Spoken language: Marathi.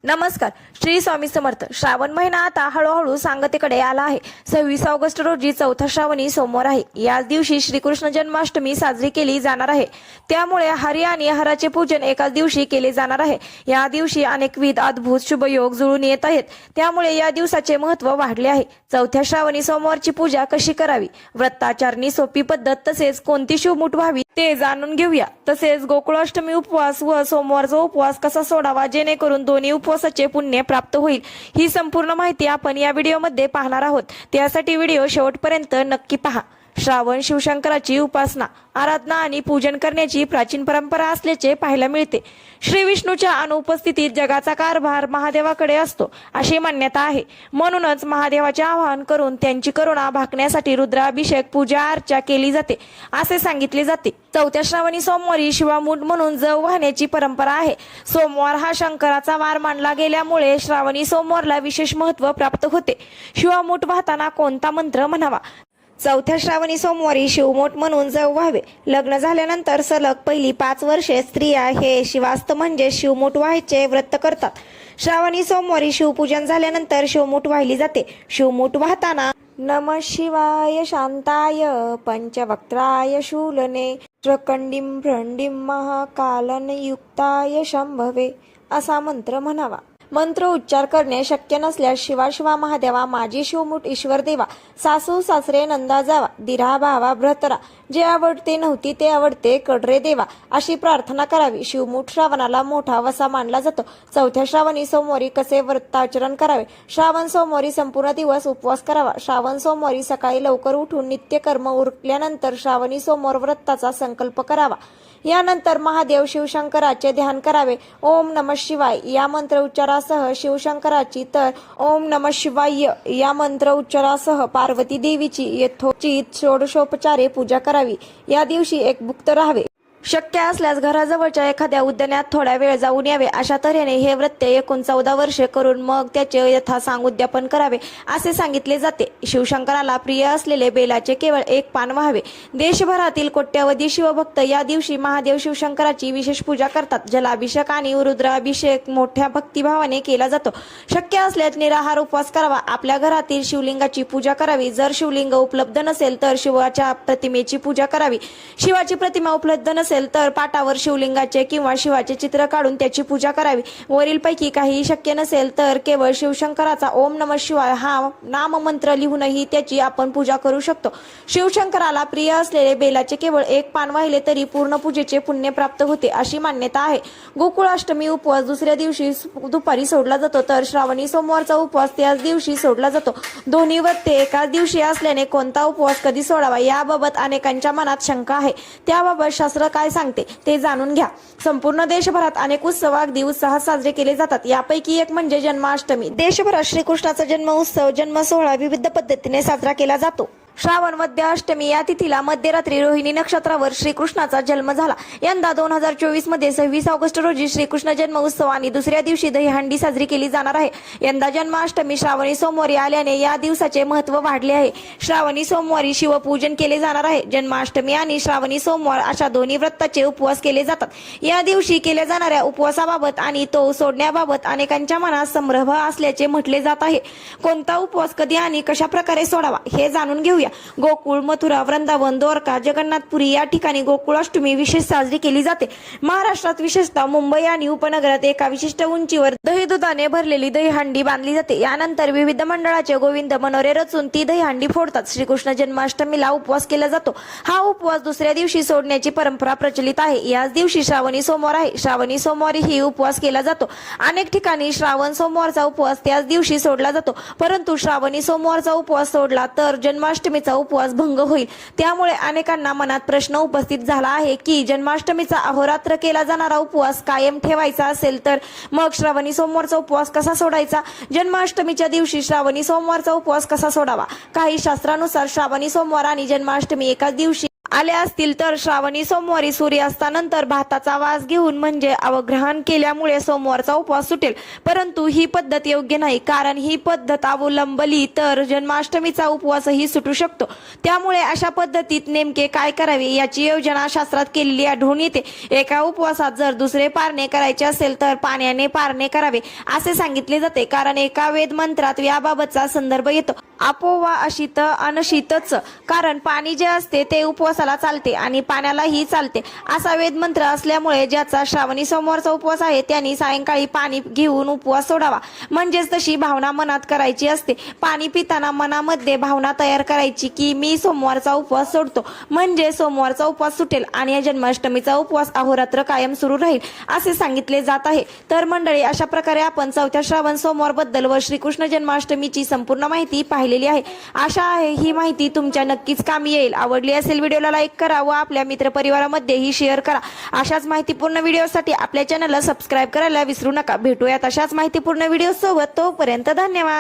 नमस्कार. श्री स्वामी समर्थ. श्रावण महिना आता हळूहळू सांगतेकडे आला आहे. 26 ऑगस्ट रोजी चौथा श्रावणी सोमवार आहे. याच दिवशी श्रीकृष्ण जन्माष्टमी साजरी केली जाणार आहे. त्यामुळे हरी आणि हराचे पूजन एकाच दिवशी केले जाणार आहे. या दिवशी अनेकविध अद्भुत शुभयोग जुळून येत आहेत. त्यामुळे या दिवसाचे महत्त्व वाढले आहे. चौथ्या श्रावणी सोमवारची पूजा कशी करावी, व्रताचरणी सोपी पद्धत तसेच कोणती शुभमूठ व्हावी ते जाणून घेऊया. तसेच गोकुळाष्टमी उपवास व सोमवारचा उपवास कसा सोडावा जेणेकरून दोन्ही उपवासाचे पुण्य प्राप्त होईल, ही संपूर्ण माहिती आपण या व्हिडिओमध्ये पाहणार आहोत. त्यासाठी व्हिडिओ शेवटपर्यंत नक्की पहा. श्रावण शिवशंकराची उपासना, आराधना आणि पूजन करण्याची प्राचीन परंपरा असल्याचे पाहायला मिळते. श्री विष्णूच्या अनुपस्थितीत जगाचा कारभार महादेवाकडे असतो अशी मान्यता आहे. म्हणूनच महादेवाचे आवाहन करून त्यांची करुणा भागण्यासाठी रुद्राभिषेक पूजा अर्चा केली जाते असे सांगितले जाते. चौथ्या श्रावणी सोमवारी शिवामूठ म्हणून जव वाहण्याची परंपरा आहे. सोमवार हा शंकराचा वार मानला गेल्यामुळे श्रावणी सोमवारला विशेष महत्त्व प्राप्त होते. शिवामूठ वाहताना कोणता मंत्र म्हणावा? चौथ्या श्रावणी सोमवारी शिवमूठ म्हणून जव व्हावे. लग्न झाल्यानंतर सलग पहिली 5 वर्षे स्त्रिया हे शिवास्त म्हणजे शिवमूठ व्हायचे व्रत करतात. श्रावणी सोमवारी शिवपूजन झाल्यानंतर शिवमूठ वाहिली जाते. शिवमूठ वाहताना नमः शिवाय शांताय पंचवक्त्राय शूलने प्रकंडिम भ्रंडिम महाकालन युक्ताय शंभवे असा मंत्र म्हणावा. मंत्र उच्चार करणे शक्य नसल्यास शिवा शिवा महादेवा, माझी शिवमूठ ईश्वर देवा, सासू सासरे नंदा जावा, दिरा भावा भ्रतरा, जे आवडते नव्हती ते आवडते कडरे देवा अशी प्रार्थना करावी. शिवमूठ श्रावणाला मोठा वसा मानला जातो. चौथ्या श्रावणी सोमवारी कसे व्रताचरण करावे? श्रावण सोमवारी संपूर्ण दिवस उपवास करावा. श्रावण सोमवारी सकाळी लवकर उठून नित्यकर्म उरकल्यानंतर श्रावणी सोमवार व्रताचा संकल्प करावा. यानंतर महादेव शिवशंकराचे ध्यान करावे. ओम नमः शिवाय या मंत्र उच्चारासह शिवशंकराची तर ओम नमः शिवाय या मंत्र उच्चारासह पार्वती देवीची यथोचित षोडशोपचारे पूजा करावी. या दिवशी एक भुक्त राहावे. शक्य असल्यास घराजवळच्या एखाद्या उद्यानात थोडा वेळ जाऊन यावे. अशा तऱ्हेने हे व्रत एकूण 14 वर्षे करून मग त्याचे यथासांग उद्यापन करावे असे सांगितले जाते. शिवशंकराला प्रिय असलेले बेलाचे केवळ एक पान व्हावे. देशभरातील कोट्यावधी शिवभक्त या दिवशी महादेव शिवशंकराची विशेष पूजा करतात. जलाभिषेक आणि रुद्राभिषेक मोठ्या भक्तिभावाने केला जातो. शक्य असल्यास निराहार उपवास करावा. आपल्या घरातील शिवलिंगाची पूजा करावी. जर शिवलिंग उपलब्ध नसेल तर शिवाच्या प्रतिमेची पूजा करावी. शिवाची प्रतिमा उपलब्ध नसेल तर पाटावर शिवलिंगाचे किंवा शिवाचे चित्र काढून त्याची पूजा करावी. वरीलपैकी काही शक्य नसेल तर केवळ शिवशंकराचा ओम नमः शिवाय हा नाम मंत्र लिहूनही त्याची आपण पूजा करू शकतो. शिवशंकराला प्रिय असलेले बेलाचे केवळ एक पान वाहिले तरी पूर्ण पूजेचे पुण्य प्राप्त होते अशी मान्यता आहे. गोकुळाष्टमी उपवास दुसऱ्या दिवशी दुपारी सोडला जातो तर श्रावणी सोमवारचा उपवास त्याच दिवशी सोडला जातो. दोन्ही व्रते एकाच दिवशी असल्याने कोणता उपवास कधी सोडावा याबाबत अनेकांच्या मनात शंका आहे. त्याबाबत शास्त्र काय सांगते ते जाणून घ्या. संपूर्ण देशभरात अनेक उत्सव अगदी उत्साहात साजरे केले जातात. यापैकी एक म्हणजे जन्माष्टमी. देशभरात श्रीकृष्णाचा जन्म उत्सव जन्म सोहळा विविध पद्धतीने साजरा केला जातो. श्रावण मध्य अष्टमी या तिथीला मध्यरात्री रोहिणी नक्षत्रावर श्रीकृष्णाचा जन्म झाला. यंदा 2024 मध्ये 26 ऑगस्ट रोजी श्रीकृष्ण जन्म उत्सव आणि दुसऱ्या दिवशी दहीहंडी साजरी केली जाणार आहे. यंदा जन्माष्टमी श्रावणी सोमवारी आल्याने या दिवसाचे महत्त्व वाढले आहे. श्रावणी सोमवारी शिवपूजन केले जाणार आहे. जन्माष्टमी आणि श्रावणी सोमवार अशा दोन्ही व्रताचे उपवास केले जातात. या दिवशी केल्या जाणाऱ्या उपवासाबाबत आणि तो सोडण्याबाबत अनेकांच्या मनात संभ्रम असल्याचे म्हटले जात आहे. कोणता उपवास कधी आणि कशा प्रकारे सोडावा हे जाणून घेऊया. गोकुळ, मथुरा, वृंदावन, द्वारका, जगन्नाथपुरी या ठिकाणी गोकुळाष्टमी विशेष साजरी केली जाते. महाराष्ट्रात विशेषतः मुंबई आणि उपनगरात एका विशिष्ट उंचीवर दही दुधाने भरलेली दहीहंडी बांधली जाते. यानंतर विविध मंडळाचे गोविंद मनोरे रचून ती दहीहंडी फोडतात. श्रीकृष्ण जन्माष्टमीला उपवास केला जातो. हा उपवास दुसऱ्या दिवशी सोडण्याची परंपरा प्रचलित आहे. याच दिवशी श्रावणी सोमवार आहे. श्रावणी सोमवारी ही उपवास केला जातो. अनेक ठिकाणी श्रावण सोमवारचा उपवास त्याच दिवशी सोडला जातो. परंतु श्रावणी सोमवारचा उपवास सोडला तर जन्माष्टमी उपवास भंग होईल. त्यामुळे अनेकांना मनात प्रश्न उपस्थित झाला आहे की जन्माष्टमीचा अहोरात्र केला जाणारा उपवास कायम ठेवायचा असेल तर मग श्रावणी सोमवारचा उपवास कसा सोडायचा? जन्माष्टमीच्या दिवशी श्रावणी सोमवारचा उपवास कसा सोडावा? काही शास्त्रानुसार श्रावणी सोमवार आणि जन्माष्टमी एकाच दिवशी आले असतील तर श्रावणी सोमवारी सूर्यास्तानंतर भाताचा वास घेऊन म्हणजे अवग्रहण केल्यामुळे सोमवारचा उपवास सुटेल. परंतु ही पद्धत योग्य नाही, कारण ही पद्धत अवलंबली तर जन्माष्टमीचा उपवासही सुटू शकतो. त्यामुळे अशा पद्धतीत नेमके काय करावे याची योजना शास्त्रात केलेली आढळून येते. एका उपवासात जर दुसरे पारणे करायचे असेल तर पाण्याने पारणे करावे असे सांगितले जाते, कारण एका वेद मंत्रात याबाबतचा संदर्भ येतो. आपो वा अशित अनशितच, कारण पाणी जे असते ते उपवासाला चालते आणि पाण्यालाही चालते असा वेद मंत्र असल्यामुळे ज्याचा श्रावणी सोमवारचा उपवास आहे त्यांनी सायंकाळी पाणी घेऊन उपवास सोडावा. म्हणजेच तशी भावना मनात करायची असते. पाणी पिताना मनामध्ये भावना तयार करायची की मी सोमवारचा उपवास सोडतो, म्हणजे सोमवारचा उपवास सुटेल आणि जन्माष्टमीचा उपवास अहोरात्र कायम सुरू राहील असे सांगितले जात आहे. तर मंडळी, अशा प्रकारे आपण चौथ्या श्रावण सोमवार बद्दल व श्रीकृष्ण जन्माष्टमीची संपूर्ण माहिती पाहिलेली आहे. आशा आहे ही माहिती तुमच्या नक्कीच कामी येईल. आवडली असेल व्हिडिओला लाईक करा व आपल्या मित्रपरिवारामध्येही शेअर करा. अशाच माहितीपूर्ण व्हिडिओसाठी आपल्या चॅनलला सबस्क्राईब करायला विसरू नका. भेटूयात अशाच माहितीपूर्ण व्हिडिओ सोबत. तोपर्यंत धन्यवाद.